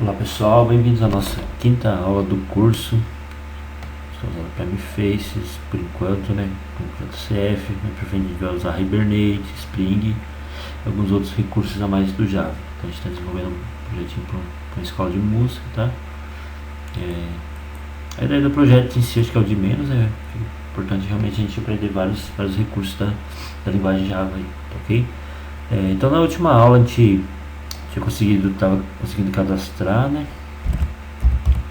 Olá pessoal, bem-vindos à nossa quinta aula do curso. Estou usando Prime Faces por enquanto, né? Com JCF, mas por fim a gente vai usar Hibernate, Spring e alguns outros recursos a mais do Java. Então a gente está desenvolvendo um projetinho para uma escola de música, tá? A ideia do projeto em si acho que é o de menos, é importante realmente a gente aprender vários recursos da linguagem Java aí, tá ok? Então na última aula a gente estava conseguindo cadastrar, né?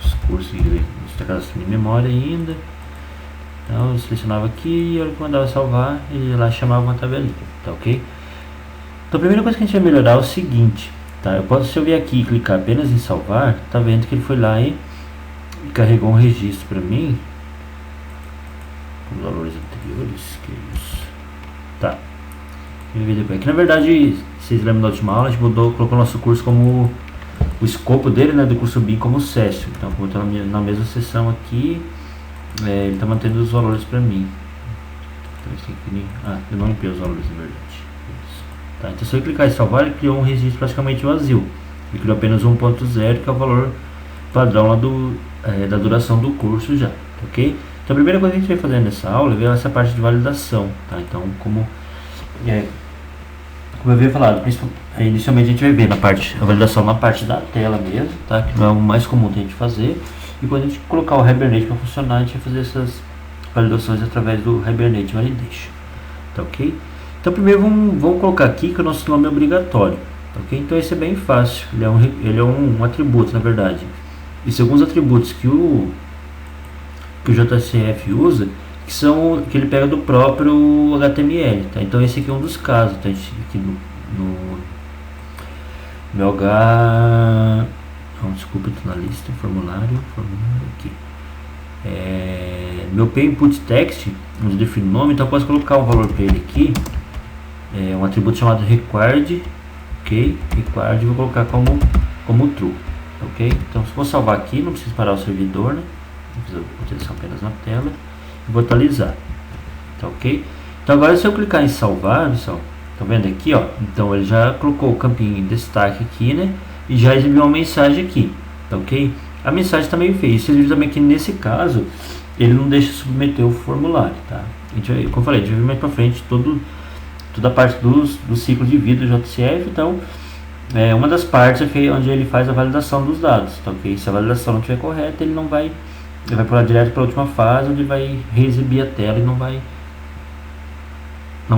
Os cursos está cadastrando em memória ainda. Então eu selecionava aqui e a hora que eu mandava salvar, ele lá chamava uma tabelinha, tá ok? Então a primeira coisa que a gente vai melhorar é o seguinte, tá? Se eu vir aqui e clicar apenas em salvar, tá vendo que ele foi lá e carregou um registro para mim com os valores anteriores, que é isso. Tá. Aqui na verdade, vocês lembram da última aula, a gente colocou o nosso curso como o escopo dele, né, do curso BIM como CESSIO. Então, como eu estou na mesma seção aqui, ele está mantendo os valores para mim. Então, eu não limpei os valores, na verdade. Isso. Tá, então, se eu clicar em salvar, ele criou um registro praticamente vazio. Ele criou apenas 1.0, que é o valor padrão lá da duração do curso já, ok? Então, a primeira coisa que a gente vai fazer nessa aula é ver essa parte de validação, tá? Então, como eu havia falado, inicialmente a gente vai ver a validação na parte da tela mesmo, tá? Que não é o mais comum da gente fazer. E quando a gente colocar o Hibernate para funcionar, a gente vai fazer essas validações através do Hibernate Validation, tá ok? Então primeiro vamos colocar aqui que o nosso nome é obrigatório, tá ok? Então esse é bem fácil, ele é um atributo na verdade. E são alguns atributos que o JCF usa, que ele pega do próprio HTML, tá? Então esse aqui é um dos casos, tá? Aqui no desculpa, estou na lista, formulário aqui. Meu input text, onde define o nome, então eu posso colocar um valor para ele aqui, um atributo chamado required, ok? Required, vou colocar como true, ok? Então se eu vou salvar aqui, não preciso parar o servidor, né? Vou fazer a utilização apenas na tela. Vou atualizar, tá ok? Então agora se eu clicar em salvar, pessoal, tá vendo aqui, ó? Então ele já colocou o campinho em destaque aqui, né? E já exibiu uma mensagem aqui, tá ok? A mensagem está meio feia. Você viu também que nesse caso ele não deixa submeter o formulário, tá? Como eu falei, a gente vai ver mais pra frente toda a parte do ciclo de vida do JCF. Então uma das partes é onde ele faz a validação dos dados, tá ok? Se a validação não estiver correta, ele vai pular direto para a última fase, onde vai reexibir a tela e não vai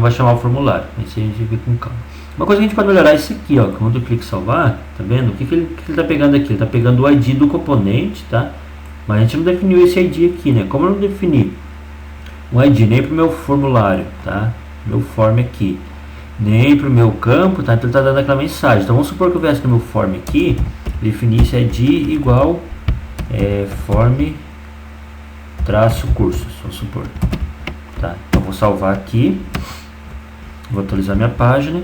chamar o formulário. Isso a gente vê com calma. Uma coisa que a gente pode melhorar é isso aqui, ó. Quando eu clico em salvar, tá vendo? O que ele está pegando aqui? Ele está pegando o ID do componente, tá? Mas a gente não definiu esse ID aqui, né? Como eu não defini o ID nem para o meu formulário, tá? Meu form aqui, nem para o meu campo, tá? Então ele está dando aquela mensagem. Então vamos supor que eu viesse no meu form aqui, definisse ID igual form traço cursos, vamos supor, tá? Então vou salvar aqui, vou atualizar minha página,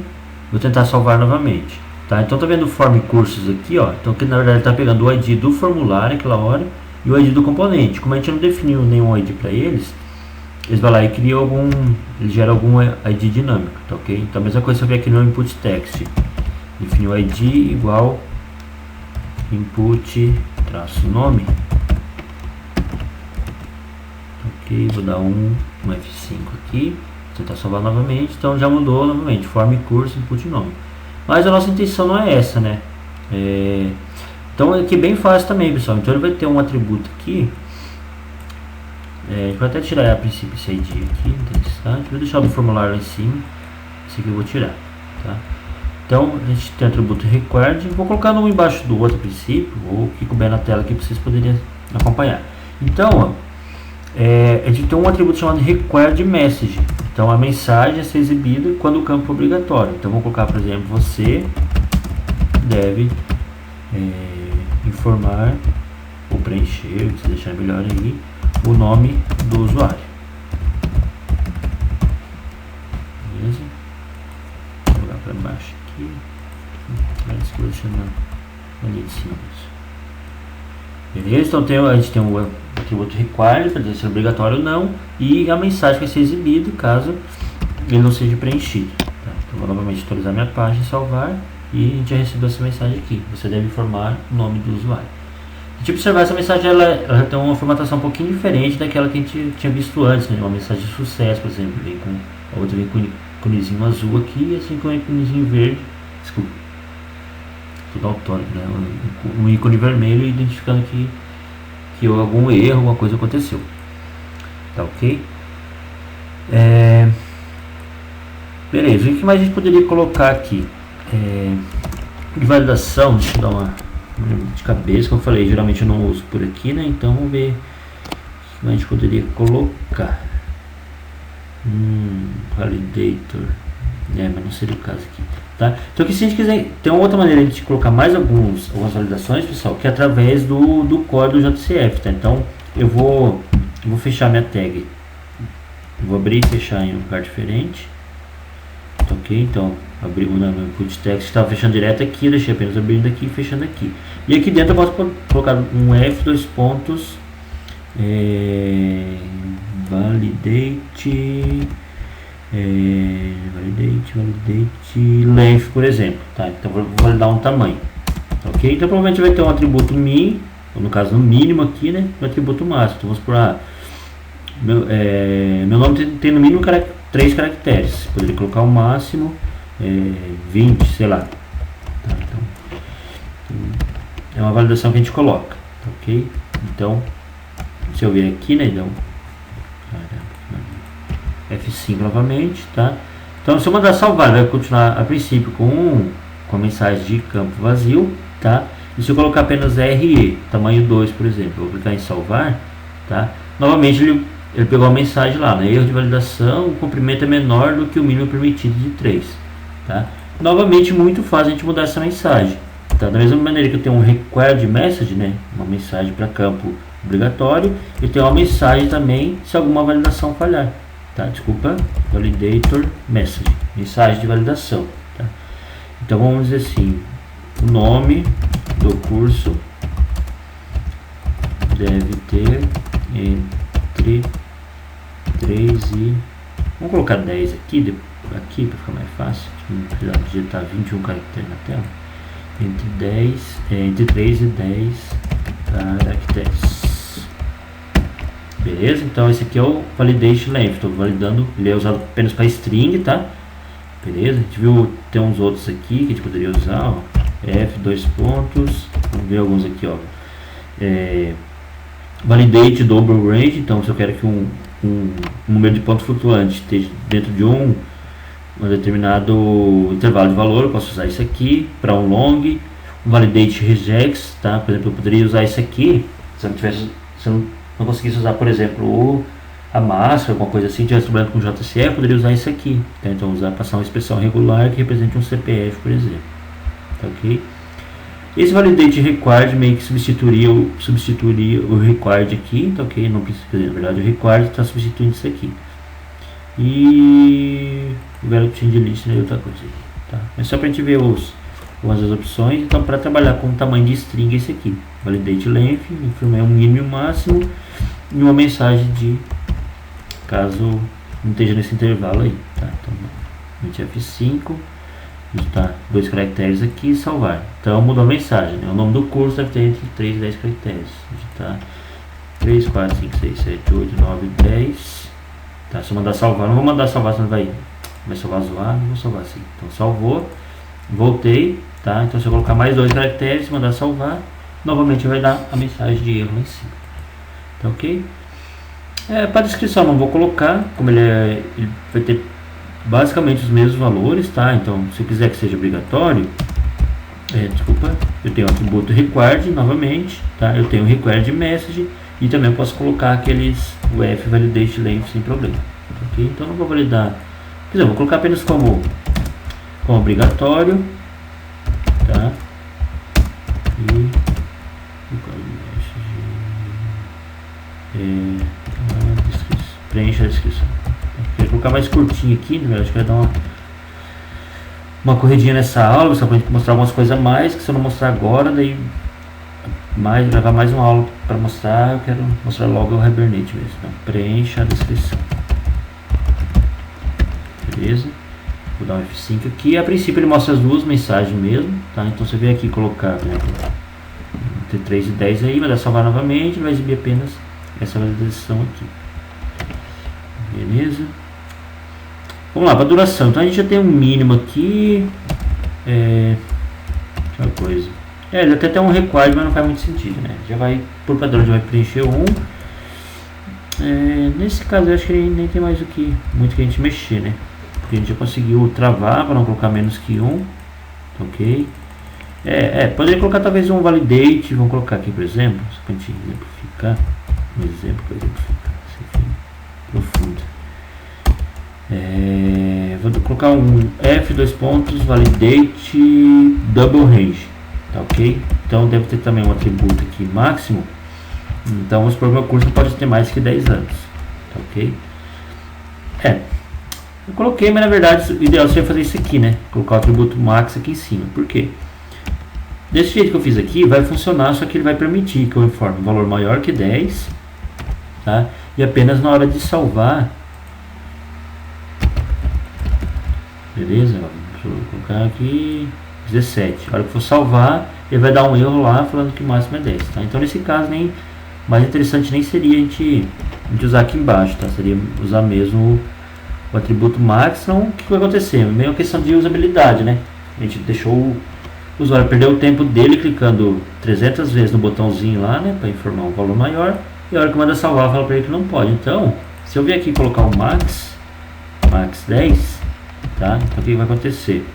vou tentar salvar novamente, tá? Então tá vendo o form cursos aqui, ó? Então que na verdade está pegando o ID do formulário aquela hora e o ID do componente. Como a gente não definiu nenhum ID para eles vão lá e criam ele gera algum ID dinâmico, tá ok? Então a mesma coisa se eu ver aqui no input text, definir o ID igual input traço nome. Ok, vou dar um F5 aqui, vou tentar salvar novamente. Então já mudou novamente, form curso, input nome. Mas a nossa intenção não é essa, né? Então aqui é bem fácil também, pessoal. Então ele vai ter um atributo aqui. A gente vai até tirar a princípio esse ID aqui, interessante. Vou deixar do formulário lá em cima. Esse aqui eu vou tirar, tá? Então a gente tem o atributo required. Vou colocar um embaixo do outro a princípio, ou o que couber na tela aqui para vocês poderem acompanhar. Então, ó, a gente tem um atributo chamado required message. Então a mensagem é ser exibida quando o campo é obrigatório. Então vou colocar, por exemplo, você deve informar ou preencher, se deixar melhor aí, o nome do usuário. Beleza? Vou jogar para baixo aqui. Vou deixar ali de cima. Beleza? Então a gente tem o atributo required, para dizer se é obrigatório ou não, e a mensagem vai ser exibida caso ele não seja preenchido. Tá? Então vou novamente atualizar minha página e salvar. e a gente já recebeu essa mensagem aqui. Você deve informar o nome do usuário. A gente observar essa mensagem, ela tem uma formatação um pouquinho diferente daquela que a gente tinha visto antes, né? Uma mensagem de sucesso, por exemplo, a outra vem com um íconezinho azul aqui, e assim com um íconezinho verde, desculpa, tudo autônomo, né? Um ícone vermelho identificando que algum erro, alguma coisa aconteceu. Tá ok? Beleza, o que mais a gente poderia colocar aqui? De validação, deixa eu dar uma de cabeça, como eu falei, geralmente eu não uso por aqui, né? Então vamos ver o que a gente poderia colocar. Validator, mas não seria o caso aqui, tá? Então aqui, se a gente quiser, tem uma outra maneira de colocar mais algumas validações, pessoal, que é através do core do JCF, tá? Então eu vou fechar minha tag, vou abrir e fechar em um lugar diferente, tá, ok? Então abri o meu input text, estava fechando direto aqui, eu deixei apenas abrindo aqui e fechando aqui. E aqui dentro eu posso colocar um F, dois pontos, validate length, por exemplo, tá? Então vou validar um tamanho, ok? Então provavelmente vai ter um atributo min, ou no caso no mínimo aqui, né? Um atributo máximo. Então vamos por meu nome tem no mínimo 3 caracteres, poderia colocar o máximo 20, sei lá, tá? Então é uma validação que a gente coloca, tá, ok? Então se eu vir aqui, né, então F5 novamente, tá? Então se eu mandar salvar, vai continuar a princípio com a mensagem de campo vazio, tá? E se eu colocar apenas RE, tamanho 2, por exemplo, eu vou clicar em salvar, tá? Novamente ele pegou a mensagem lá, né? Erro de validação, o comprimento é menor do que o mínimo permitido de 3, tá? Novamente muito fácil a gente mudar essa mensagem, tá? Da mesma maneira que eu tenho um required message, né? Uma mensagem para campo obrigatório, eu tenho uma mensagem também se alguma validação falhar, tá? Desculpa, validator message, mensagem de validação, tá? Então vamos dizer assim, o nome do curso deve ter entre 3 e... vamos colocar 10 aqui para ficar mais fácil, não precisar digitar 21 caracteres na tela. Entre 3 e 10 caracteres. Beleza? Então esse aqui é o validation length. Estou validando, ele é usado apenas para string, tá? Beleza? A gente viu, tem uns outros aqui que a gente poderia usar, ó. F, dois pontos. Vamos ver alguns aqui, ó. Validate double range. Então se eu quero que um número de pontos flutuantes esteja dentro de um determinado intervalo de valor, eu posso usar isso aqui para um long. Validate regex, tá? Por exemplo, eu poderia usar isso aqui se eu não conseguisse usar, por exemplo, a máscara, alguma coisa assim, tivesse trabalhando com JCE, eu poderia usar isso aqui, tá? Então passar uma expressão regular que represente um CPF, por exemplo, tá, ok? Esse validate required meio que substituiria o required aqui, tá, ok? Não precisa, na verdade o required está substituindo isso aqui. E o value change list é outra coisa, tá? Mas só para a gente ver as opções. Então para trabalhar com o tamanho de string, esse aqui, validate length, informei um mínimo e um máximo e uma mensagem de caso não esteja nesse intervalo aí, tá? Então F5, digitar 2 caracteres aqui e salvar. Então mudou a mensagem, né? O nome do curso deve ter entre 3 e 10 caracteres. Digitar 3, 4, 5, 6, 7, 8, 9, 10. Tá, se eu mandar salvar, não vou mandar salvar, senão vai salvar zoado, não vou salvar assim. Então salvou, voltei, tá? Então se eu colocar mais 2 caracteres, mandar salvar, novamente vai dar a mensagem de erro lá em cima, tá, ok? Para descrição não vou colocar, como ele vai ter basicamente os mesmos valores, tá? Então se eu quiser que seja obrigatório, eu tenho o atributo required novamente, tá? Eu tenho o required message e também posso colocar o F validate length sem problema, ok? Então não vou validar, quer dizer, vou colocar apenas como obrigatório, tá? Preencha a descrição. Vou colocar mais curtinho aqui, né? Acho que vai dar uma corridinha nessa aula, só para a gente mostrar algumas coisas a mais, que se eu não mostrar agora, daí gravar mais uma aula para mostrar, eu quero mostrar logo o Hibernate mesmo. Então, preencha a descrição. Beleza? Vou dar um F5 aqui. A princípio ele mostra as duas mensagens mesmo, tá? Então você vem aqui colocar, por exemplo, entre 3 e 10 aí, vai dar salvar novamente, vai exibir apenas essa validação aqui. Beleza? Vamos lá, para duração. Então a gente já tem um mínimo aqui. Outra coisa. Ele até tem um require, mas não faz muito sentido, né? Já vai, por padrão, já vai preencher um. Nesse caso eu acho que nem tem mais muito que a gente mexer, né? Porque a gente já conseguiu travar para não colocar menos que um. Ok. Poderia colocar talvez um validate. Vamos colocar aqui, por exemplo, só para a gente exemplificar. Um exemplo para exemplificar. Isso aqui profundo. Vou colocar um F2 pontos validate double range. Tá ok? Então deve ter também um atributo aqui máximo. Então vamos supor que o meu curso não pode ter mais que 10 anos. Tá ok? Eu coloquei, mas na verdade o ideal seria fazer isso aqui, né? Colocar o atributo max aqui em cima. Por quê? Desse jeito que eu fiz aqui, vai funcionar, só que ele vai permitir que eu informe um valor maior que 10, tá? E apenas na hora de salvar. Beleza? Vou colocar aqui 17. A hora que for salvar, ele vai dar um erro lá falando que o máximo é 10, tá? Então nesse caso, mais interessante nem seria a gente usar aqui embaixo, tá? Seria usar mesmo o atributo max. Então o que vai acontecer? Meio uma questão de usabilidade, né? A gente deixou o usuário perder o tempo dele clicando 300 vezes no botãozinho lá, né? Para informar um valor maior. E a hora que manda salvar, fala para ele que não pode. Então, se eu vier aqui colocar o max 10, tá? Então o que vai acontecer?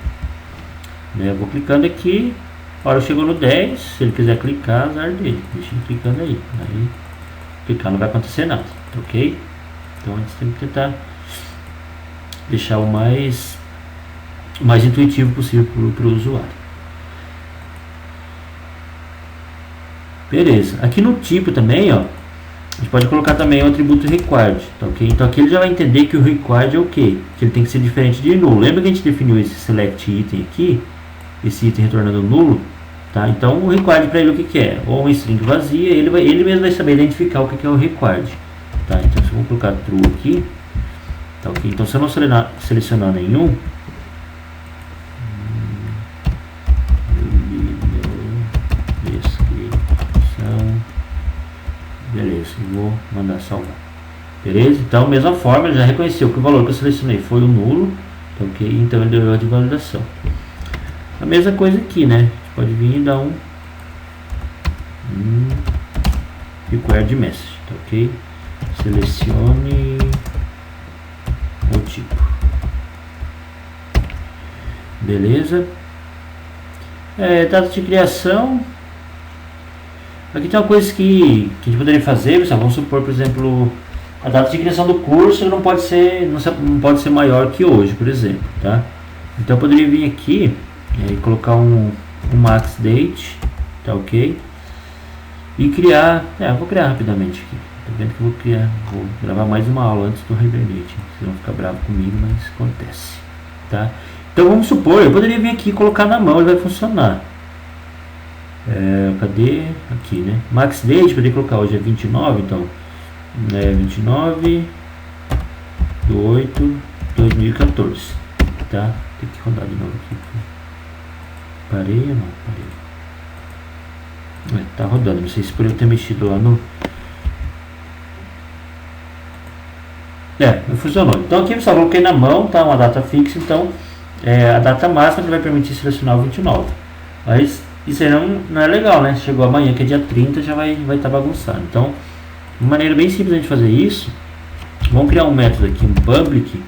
Eu vou clicando aqui. A hora chegou no 10, se ele quiser clicar, azar dele. Deixa ele clicando aí. Aí clicar não vai acontecer nada, ok? Então a gente tem que tentar deixar o mais intuitivo possível para o usuário. Beleza. Aqui no tipo também, ó, a gente pode colocar também o atributo required, tá ok? Então aqui ele já vai entender que o required é o quê? Que ele tem que ser diferente de null. Lembra que a gente definiu esse select item aqui? Esse item retornando nulo, tá? Então o required para ele o que é? Ou uma string vazia, ele mesmo vai saber identificar o que é o required, tá? Então se eu vou colocar true aqui, tá ok? Então se eu não selecionar nenhum, descrição, beleza, eu vou mandar salvar, beleza? Então mesma forma, ele já reconheceu que o valor que eu selecionei foi o nulo, tá ok? Então ele deu erro de validação. A mesma coisa aqui, né? A gente pode vir e dar um required message, tá ok? Selecione o tipo. Beleza? Data de criação. Aqui tem uma coisa que a gente poderia fazer, pessoal. Vamos supor, por exemplo, a data de criação do curso não pode ser maior que hoje, por exemplo, tá? Então eu poderia vir aqui e colocar um max date, tá ok? E criar, vou criar rapidamente aqui. Tá vendo que eu vou gravar mais uma aula antes do Hibernate. Vocês vão ficar bravos comigo, mas acontece, tá? Então vamos supor, eu poderia vir aqui e colocar na mão, ele vai funcionar. Cadê? Aqui, né? Max date, poderia colocar hoje é 29, então 29 de 8 de 2014, tá? Tem que rodar de novo aqui. Parei ou não? Parei. Tá rodando, não sei se por eu ter mexido lá no... funcionou. Então aqui, pessoal, coloquei na mão, tá? Uma data fixa, então a data máxima que vai permitir selecionar o 29. Mas isso aí não é legal, né? Chegou amanhã, que é dia 30, já vai estar bagunçado. Então, uma maneira bem simples de a gente fazer isso, vamos criar um método aqui, um public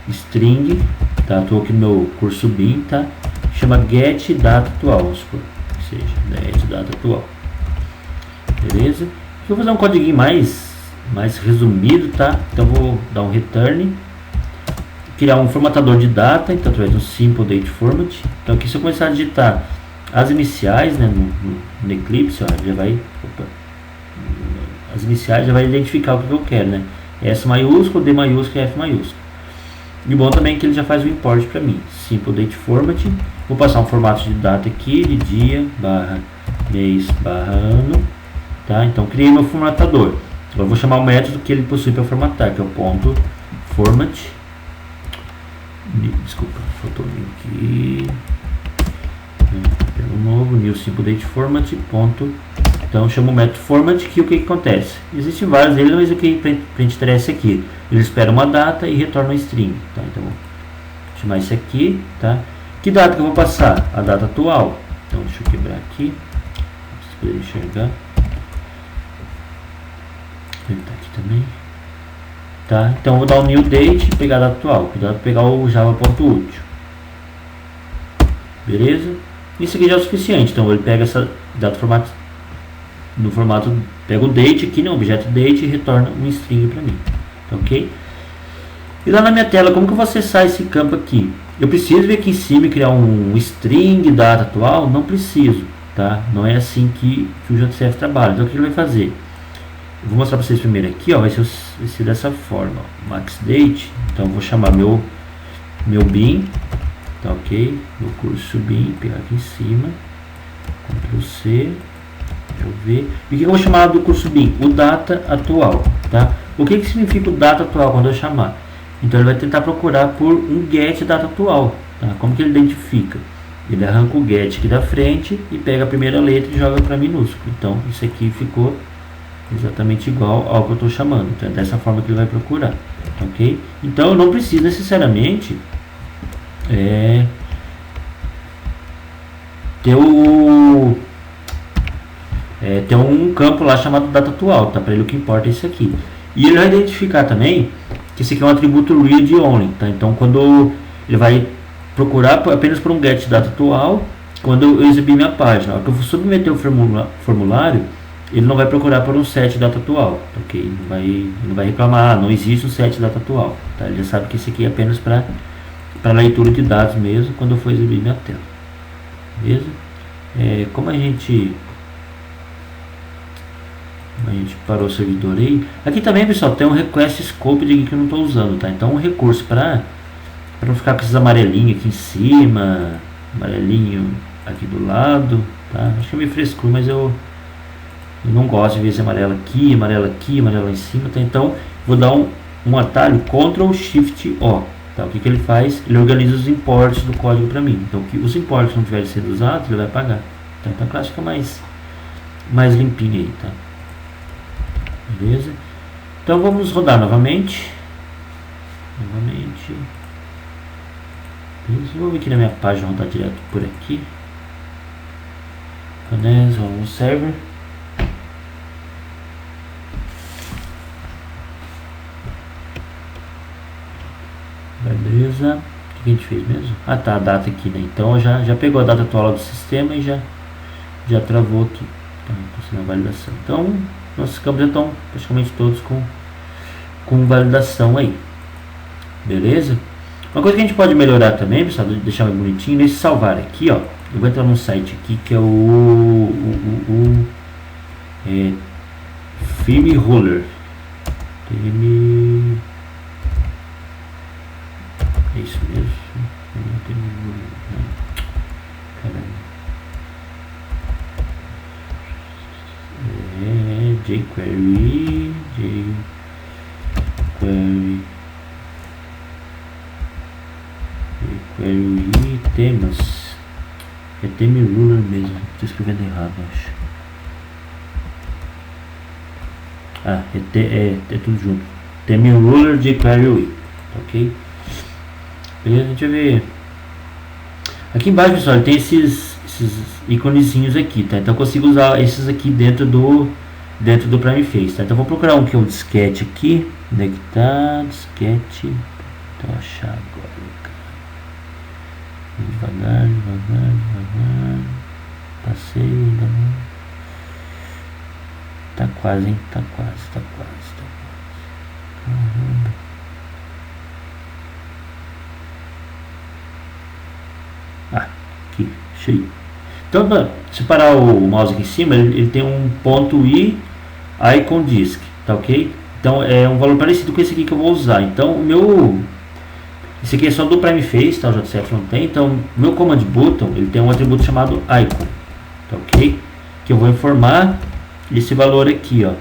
string, tá? Estou aqui no meu curso bin, tá? Chama get data atual, vamos supor, ou seja, get data atual. Beleza? Aqui eu vou fazer um código mais resumido, tá? Então vou dar um return, criar um formatador de data, então através do simple date format. Então aqui se eu começar a digitar as iniciais, né, no Eclipse, ó, já vai, as iniciais já vai identificar o que eu quero, né? S maiúsculo, D maiúsculo e F maiúsculo. E bom também que ele já faz o import para mim. Simple date format. Vou passar um formato de data aqui, de dia, mês, ano, tá? Então criei meu formatador. Agora vou chamar o método que ele possui para formatar, que é o ponto format. Desculpa, faltou new aqui. Pelo novo, new simple date format, ponto. Então chama o método format, que o que acontece? Existem vários deles, mas o que a gente interessa aqui. Ele espera uma data e retorna uma string. Tá? Então vou chamar isso aqui. Tá? Que data que eu vou passar? A data atual. Então deixa eu quebrar aqui. Pra vocês poderem enxergar. Ele tá aqui também. Tá? Então eu vou dar o new date e pegar a data atual. Cuidado para pegar o java.útil. Beleza? Isso aqui já é o suficiente. Então ele pega essa data formato no formato, pega o date aqui, no objeto date, e retorna um string para mim. Tá, ok? E lá na minha tela, como que eu vou acessar esse campo aqui? Eu preciso vir aqui em cima e criar um string data atual? Não preciso, tá? Não é assim que o JCF trabalha. Então o que ele vai fazer? Eu vou mostrar para vocês primeiro aqui, ó, vai ser dessa forma, ó, max date. Então eu vou chamar meu bin, tá, ok? Meu curso bin, pegar aqui em cima, Ctrl C, eu ver. E o que eu vou chamar do curso bin? O data atual, tá? O que significa o data atual quando eu chamar? Então ele vai tentar procurar por um get data atual, tá? Como que ele identifica? Ele arranca o get aqui da frente e pega a primeira letra e joga para minúsculo. Então isso aqui ficou exatamente igual ao que eu estou chamando. Então é dessa forma que ele vai procurar, ok? Então eu não preciso necessariamente ter um campo lá chamado data atual, tá? Para ele o que importa é isso aqui. E ele vai identificar também que esse aqui é um atributo read only, tá? Então quando ele vai procurar apenas por um get data atual, quando eu exibir minha página, ao que eu vou submeter o formulário, ele não vai procurar por um set data atual, ok? Ele não vai reclamar, não existe um set data atual, tá? Ele já sabe que esse aqui é apenas para leitura de dados mesmo, quando eu for exibir minha tela, beleza? Como a gente parou o servidor aí, aqui também, pessoal, tem um request scope aqui que eu não estou usando, tá? Então um recurso para não ficar com esses amarelinhos aqui em cima, amarelinho aqui do lado, tá? Acho que é meio frescura, mas eu não gosto de ver esse amarelo aqui, amarelo em cima, tá? Então vou dar um atalho Ctrl Shift O, tá? O que ele faz? Ele organiza os imports do código para mim. Então que os imports não tiverem sido usados, ele vai apagar, tá? Então a classe fica mais limpinha aí, tá? Beleza? Então vamos rodar novamente. Beleza? Vou vir aqui na minha página, rodar direto por aqui. Vamos no server. Beleza. O que a gente fez mesmo? Ah, tá, a data aqui, né? Então já pegou a data atual do sistema e já travou aqui. Então, a validação. Então, nossos campos já estão praticamente todos com validação aí. Beleza? Uma coisa que a gente pode melhorar também, pessoal, deixar mais bonitinho, nesse salvar aqui, ó. Eu vou entrar num site aqui que é o Theme Ruler. É isso mesmo. jQuery temas. É Theme Ruler mesmo. Estou escrevendo errado, acho. É tudo junto. Theme Ruler jQuery, ok? Beleza, a gente vai ver. Aqui embaixo, pessoal, ele tem esses íconezinhos aqui, tá? Então eu consigo usar esses aqui dentro do Primeface, tá? Então vou procurar um que é um disquete aqui. Onde é que tá? Disquete. Então achar agora. Devagar. Passei, ainda não. Tá quase, hein? Tá quase. Caramba. Aqui, cheio. Então, para separar o mouse aqui em cima, ele tem um ponto I icon disk, tá ok? Então é um valor parecido com esse aqui que eu vou usar. Então esse aqui é só do Primeface, tá? O JCF não tem. Então o meu command button, ele tem um atributo chamado icon, tá ok? Que eu vou informar esse valor aqui, ó.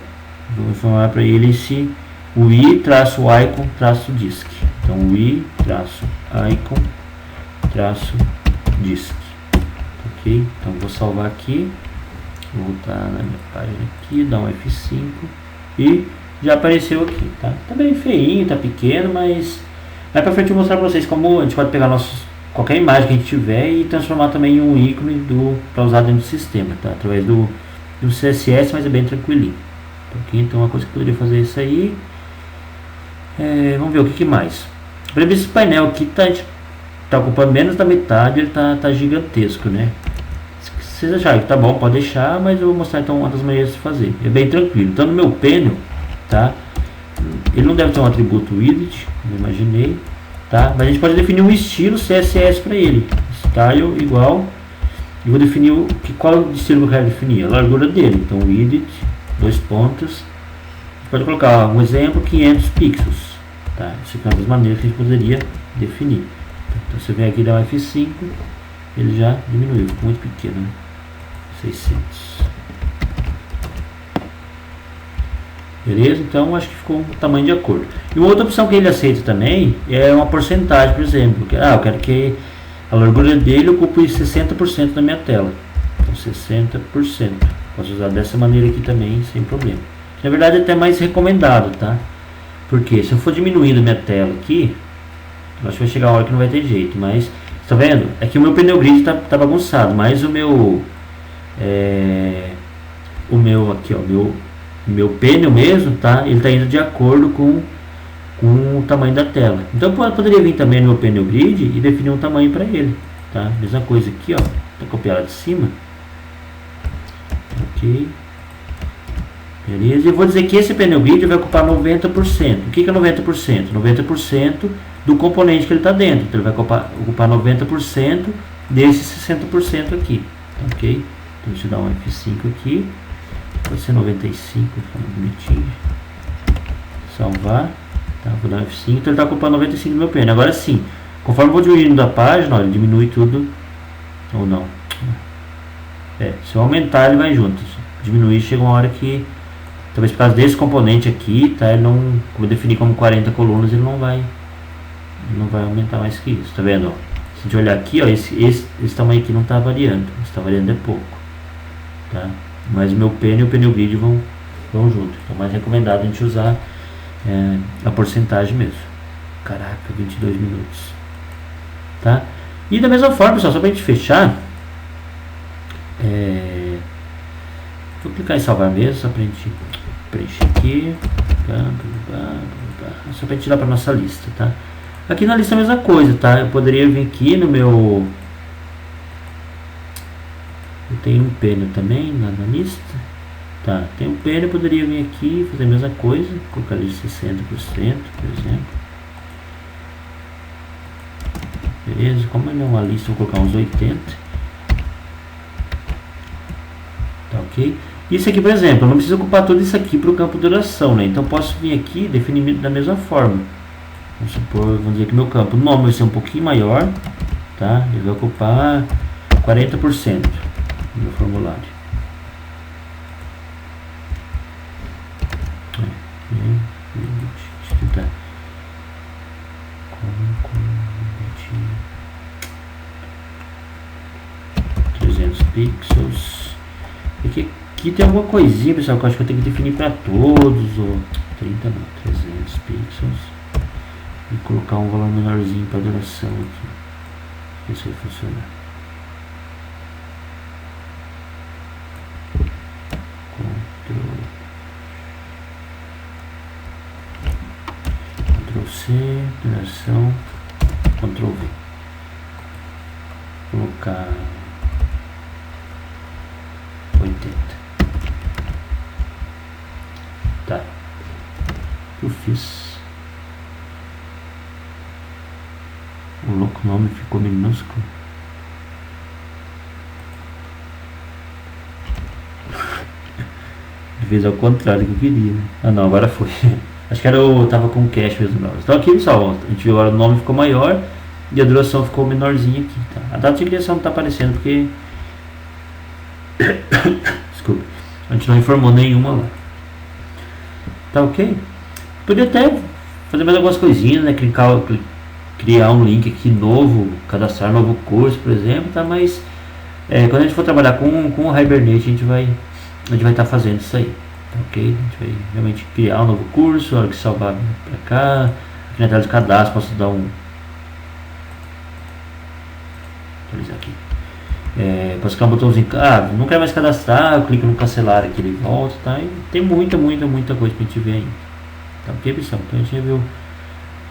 Vou informar para ele o I traço icon traço disk, Então UI-icon-disk. Ok? Então vou salvar aqui, vou voltar na minha página aqui, dar um F5 e já apareceu aqui, tá? Tá bem feinho, tá pequeno, mas mais pra frente eu vou mostrar pra vocês como a gente pode pegar qualquer imagem que a gente tiver e transformar também em um ícone para usar dentro do sistema, tá? Através do CSS, mas é bem tranquilinho. Ok? Então uma coisa que eu poderia fazer é isso aí. Vamos ver o que mais. Para ver esse painel aqui tá ocupando menos da metade, ele tá gigantesco, né? Se vocês acharem que tá bom, pode deixar, mas eu vou mostrar então uma das maneiras de fazer. É bem tranquilo. Então no meu painel, tá? Ele não deve ter um atributo widget, eu imaginei, tá? Mas a gente pode definir um estilo CSS para ele. Style igual. Eu vou definir qual estilo eu quero definir, a largura dele. Então widget, 2 pontos. A gente pode colocar um exemplo, 500 pixels. Tá? Isso aqui é uma das maneiras que a gente poderia definir. Então você vem aqui e dá um F5, ele já diminuiu, ficou muito pequeno, né? 600. Beleza? Então acho que ficou um tamanho de acordo. E uma outra opção que ele aceita também é uma porcentagem, por exemplo. Eu quero que a largura dele ocupe 60% da minha tela. Então 60%. Posso usar dessa maneira aqui também, sem problema. Na verdade é até mais recomendado, tá? Porque se eu for diminuindo minha tela aqui, acho que vai chegar uma hora que não vai ter jeito. Mas, tá vendo? É que o meu pneu grid tá bagunçado, mas o meu aqui, ó, meu pneu mesmo, tá? Ele tá indo de acordo com o tamanho da tela. Então eu poderia vir também no meu pneu grid e definir um tamanho para ele, tá? Mesma coisa aqui, ó, tá copiado de cima. Ok. Beleza? E eu vou dizer que esse pneu grid vai ocupar 90%. O que é 90%? 90% do componente que ele está dentro. Então ele vai ocupar 90% desse 60% aqui. Ok? Então deixa eu dar um F5 aqui. Pode ser 95, fica bonitinho. Salvar. Tá, vou dar um F5. Então ele está ocupando 95% do meu pneu. Agora sim, conforme eu vou diminuindo da página, ó, ele diminui tudo. Ou não. Se eu aumentar, ele vai junto. Se diminuir, chega uma hora que, talvez por causa desse componente aqui, tá? Ele não, como eu defini como 40 colunas, ele não vai aumentar mais que isso, tá vendo? Ó? Se a gente olhar aqui, ó, esse tamanho aqui não está variando, está variando é pouco, tá? Mas o meu pneu e o pneu grid vão junto. Então mais recomendado a gente usar a porcentagem mesmo. Caraca, 22 minutos, tá? E da mesma forma, pessoal, só para a gente fechar, vou clicar em salvar mesmo, só para a gente preencher aqui, só para a gente tirar para nossa lista, tá? Aqui na lista é a mesma coisa, tá? Eu poderia vir aqui no meu, eu tenho um pneu também na lista, tá? Tem um pneu, eu poderia vir aqui fazer a mesma coisa, colocar ali 60%, por exemplo. Beleza? Como ele é uma lista, vou colocar uns 80. Tá, ok? Isso aqui, por exemplo, eu não preciso ocupar tudo isso aqui para o campo de duração, né? Então posso vir aqui e definir da mesma forma. Vamos supor, vamos dizer que meu campo, o nome vai ser um pouquinho maior, tá? Ele vai ocupar 40% do meu formulário. Deixa eu tentar. 300 pixels. Aqui tem alguma coisinha, pessoal, que eu acho que eu tenho que definir para todos, ou 30 não, 300 pixels. E colocar um valor menorzinho para duração aqui. Ver se vai funcionar. Ctrl C, duração, Ctrl V. Colocar 80. Tá. Eu fiz. O louco, nome ficou minúsculo. Fez ao contrário que eu queria, né? Ah não, agora foi. Acho que eu tava com cache mesmo. Não. Então aqui, pessoal, a gente viu agora o nome ficou maior e a duração ficou menorzinha aqui, tá? A data de criação não tá aparecendo porque desculpa, a gente não informou nenhuma lá. Tá ok? Podia até fazer mais algumas coisinhas, né? Criar um link aqui novo, cadastrar um novo curso, por exemplo, tá? Mas quando a gente for trabalhar com o Hibernate, a gente vai estar fazendo isso aí, tá, ok? A gente vai realmente criar um novo curso, a hora que salvar para cá, aqui na tela de cadastro, posso dar atualizar aqui. Posso clicar um botãozinho, não quero mais cadastrar, eu clico no cancelar aqui, ele volta, tá? E tem muita coisa pra gente ver ainda, tá, ok, pessoal? Então a gente viu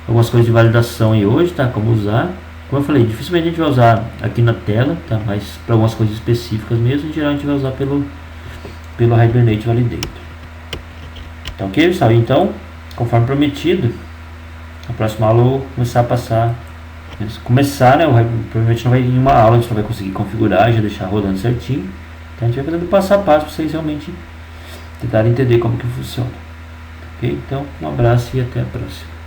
algumas coisas de validação aí hoje, tá? Como usar. Como eu falei, dificilmente a gente vai usar aqui na tela, tá? Mas para algumas coisas específicas mesmo, em geral a gente vai usar pelo Hibernate Validator. Tá, ok, pessoal? Então, conforme prometido, na próxima aula eu vou começar a passar. Começar, né? Provavelmente não vai em uma aula, a gente não vai conseguir configurar, já deixar rodando certinho. Então a gente vai fazendo passo a passo para vocês realmente tentarem entender como que funciona. Ok? Então, um abraço e até a próxima.